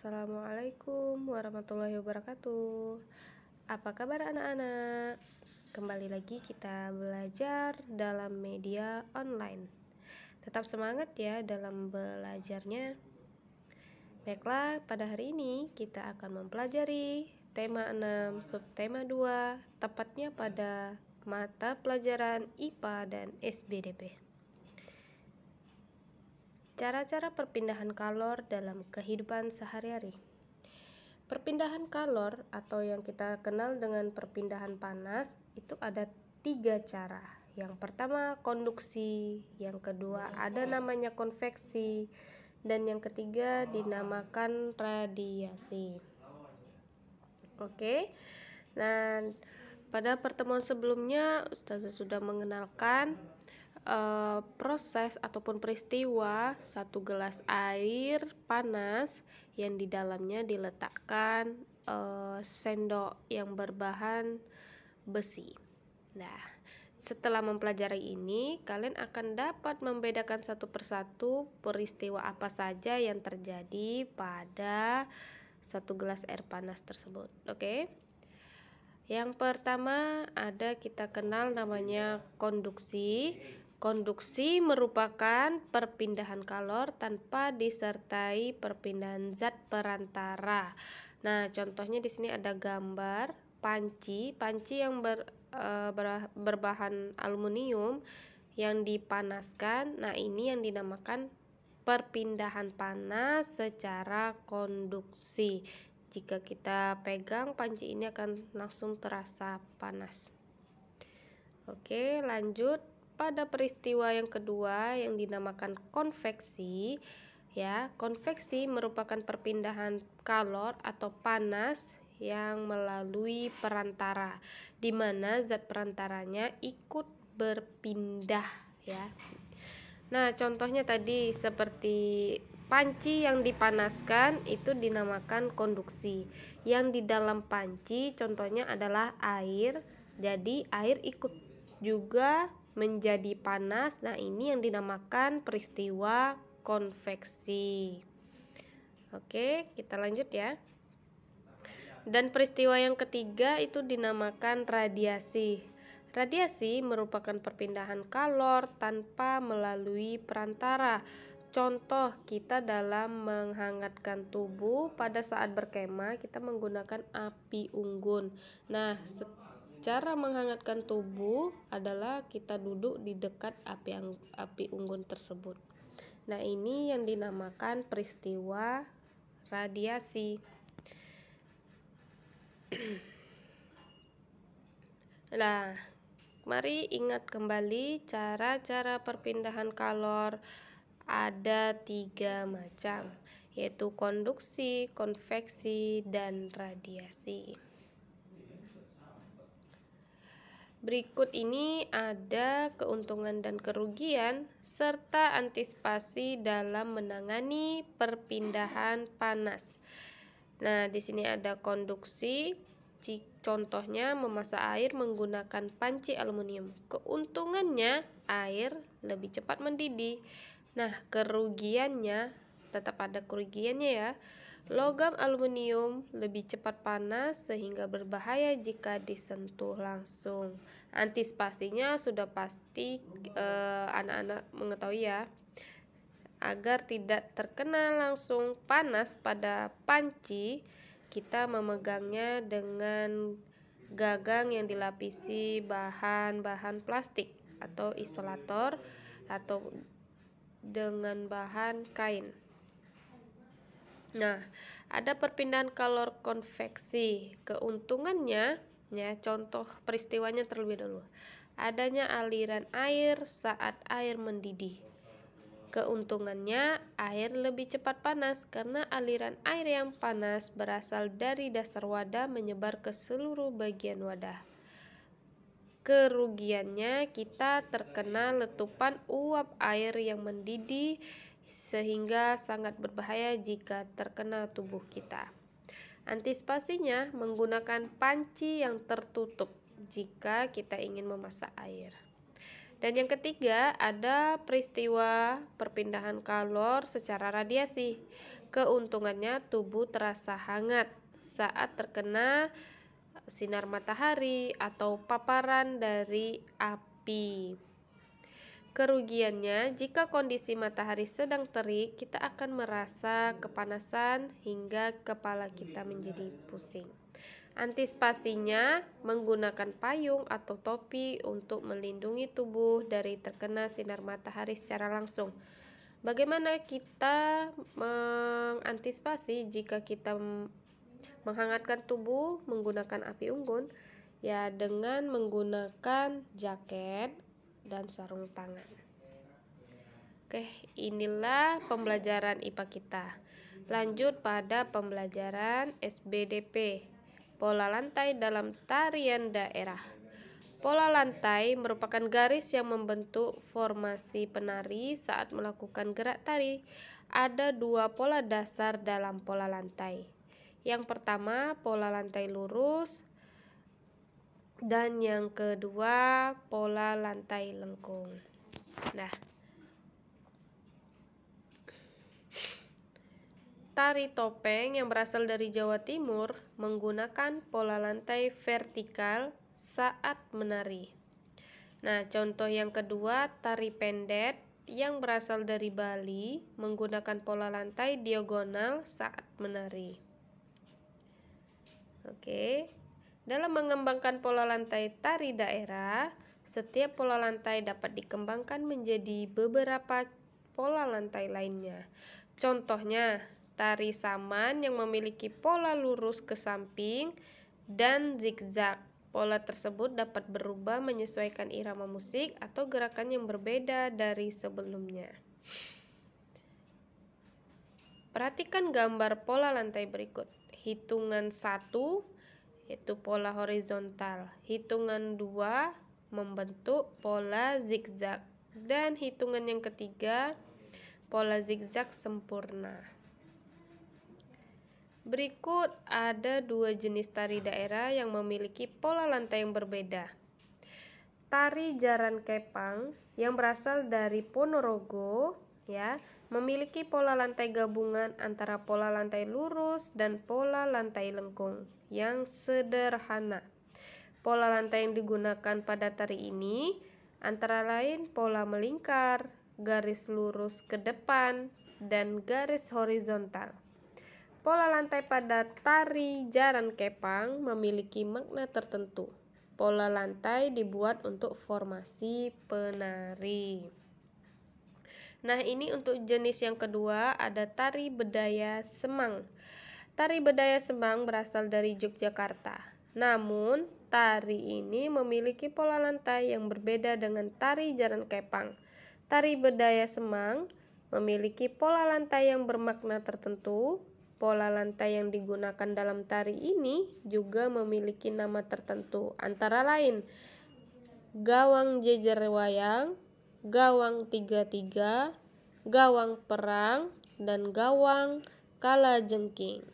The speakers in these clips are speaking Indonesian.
Assalamualaikum warahmatullahi wabarakatuh. Apa kabar anak-anak? Kembali lagi kita belajar dalam media online. Tetap semangat ya dalam belajarnya. Baiklah, pada hari ini kita akan mempelajari tema 6, subtema 2, tepatnya pada mata pelajaran IPA dan SBDP. Cara-cara perpindahan kalor dalam kehidupan sehari-hari. Perpindahan kalor atau yang kita kenal dengan perpindahan panas itu ada 3 cara. Yang pertama konduksi, yang kedua ada namanya konveksi, dan yang ketiga dinamakan radiasi. Oke. Nah, pada pertemuan sebelumnya Ustazah sudah mengenalkan proses ataupun peristiwa satu gelas air panas yang di dalamnya diletakkan sendok yang berbahan besi. Nah, setelah mempelajari ini, kalian akan dapat membedakan satu persatu peristiwa apa saja yang terjadi pada satu gelas air panas tersebut. Oke. Yang pertama ada kita kenal namanya konduksi. Konduksi merupakan perpindahan kalor tanpa disertai perpindahan zat perantara. Nah, contohnya di sini ada gambar panci yang berbahan aluminium yang dipanaskan. Nah, ini yang dinamakan perpindahan panas secara konduksi. Jika kita pegang panci ini akan langsung terasa panas. Oke, lanjut. Pada peristiwa yang kedua yang dinamakan konveksi, ya, konveksi merupakan perpindahan kalor atau panas yang melalui perantara, di mana zat perantaranya ikut berpindah, ya. Nah, contohnya tadi seperti panci yang dipanaskan itu dinamakan konduksi. Yang di dalam panci contohnya adalah air, jadi air ikut juga menjadi panas. Nah, ini yang dinamakan peristiwa konveksi. Oke, kita lanjut ya. Dan peristiwa yang ketiga itu dinamakan radiasi. Radiasi merupakan perpindahan kalor tanpa melalui perantara. Contoh kita dalam menghangatkan tubuh pada saat berkemah kita menggunakan api unggun. Nah, cara menghangatkan tubuh adalah kita duduk di dekat api unggun tersebut. Nah, ini yang dinamakan peristiwa radiasi. Nah, mari ingat kembali cara-cara perpindahan kalor ada 3 macam, yaitu konduksi, konveksi, dan radiasi. Berikut ini ada keuntungan dan kerugian serta antisipasi dalam menangani perpindahan panas. Nah, di sini ada konduksi. Contohnya memasak air menggunakan panci aluminium. Keuntungannya air lebih cepat mendidih. Nah, kerugiannya tetap ada kerugiannya ya. Logam aluminium lebih cepat panas sehingga berbahaya jika disentuh langsung. Antisipasinya sudah pasti anak-anak mengetahui ya. Agar tidak terkena langsung panas pada panci, kita memegangnya dengan gagang yang dilapisi bahan-bahan plastik atau isolator atau dengan bahan kain. Nah, ada perpindahan kalor konveksi. Keuntungannya, ya, contoh peristiwanya terlebih dahulu. Adanya aliran air saat air mendidih. Keuntungannya, air lebih cepat panas karena aliran air yang panas berasal dari dasar wadah menyebar ke seluruh bagian wadah. Kerugiannya, kita terkena letupan uap air yang mendidih sehingga sangat berbahaya jika terkena tubuh kita. Antisipasinya menggunakan panci yang tertutup jika kita ingin memasak air. Dan yang ketiga, ada peristiwa perpindahan kalor secara radiasi. Keuntungannya tubuh terasa hangat saat terkena sinar matahari atau paparan dari api. Kerugiannya, jika kondisi matahari sedang terik, kita akan merasa kepanasan hingga kepala kita menjadi pusing. Antisipasinya, menggunakan payung atau topi untuk melindungi tubuh dari terkena sinar matahari secara langsung. Bagaimana kita mengantisipasi jika kita menghangatkan tubuh menggunakan api unggun? Ya, dengan menggunakan jaket dan sarung tangan. Oke, inilah pembelajaran IPA kita. Lanjut pada pembelajaran SBDP, pola lantai dalam tarian daerah. Pola lantai merupakan garis yang membentuk formasi penari saat melakukan gerak tari. Ada dua pola dasar dalam pola lantai. Yang pertama, pola lantai lurus, dan yang kedua, pola lantai lengkung. Nah, tari topeng yang berasal dari Jawa Timur menggunakan pola lantai vertikal saat menari. Nah, contoh yang kedua, tari pendet yang berasal dari Bali menggunakan pola lantai diagonal saat menari. Oke. Dalam mengembangkan pola lantai tari daerah, setiap pola lantai dapat dikembangkan menjadi beberapa pola lantai lainnya. Contohnya, tari saman yang memiliki pola lurus ke samping dan zigzag. Pola tersebut dapat berubah menyesuaikan irama musik atau gerakan yang berbeda dari sebelumnya. Perhatikan gambar pola lantai berikut. Hitungan 1 yaitu pola horizontal, hitungan 2 membentuk pola zigzag, dan hitungan yang ketiga pola zigzag sempurna. Berikut ada dua jenis tari daerah yang memiliki pola lantai yang berbeda. Tari Jaran Kepang yang berasal dari Ponorogo ya, memiliki pola lantai gabungan antara pola lantai lurus dan pola lantai lengkung yang sederhana. Pola lantai yang digunakan pada tari ini antara lain pola melingkar, garis lurus ke depan, dan garis horizontal. Pola lantai pada tari Jaran Kepang memiliki makna tertentu. Pola lantai dibuat untuk formasi penari. Nah, ini untuk jenis yang kedua, ada tari Bedaya Semang. Tari Bedaya Semang berasal dari Yogyakarta. Namun, tari ini memiliki pola lantai yang berbeda dengan tari Jaran Kepang. Tari Bedaya Semang memiliki pola lantai yang bermakna tertentu. Pola lantai yang digunakan dalam tari ini juga memiliki nama tertentu, antara lain gawang jejer wayang, gawang 3-3, gawang perang, dan gawang kalajengking.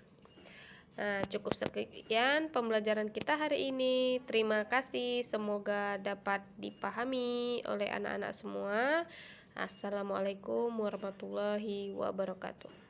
Nah, cukup sekian pembelajaran kita hari ini. Terima kasih, semoga dapat dipahami oleh anak-anak semua. Assalamualaikum warahmatullahi wabarakatuh.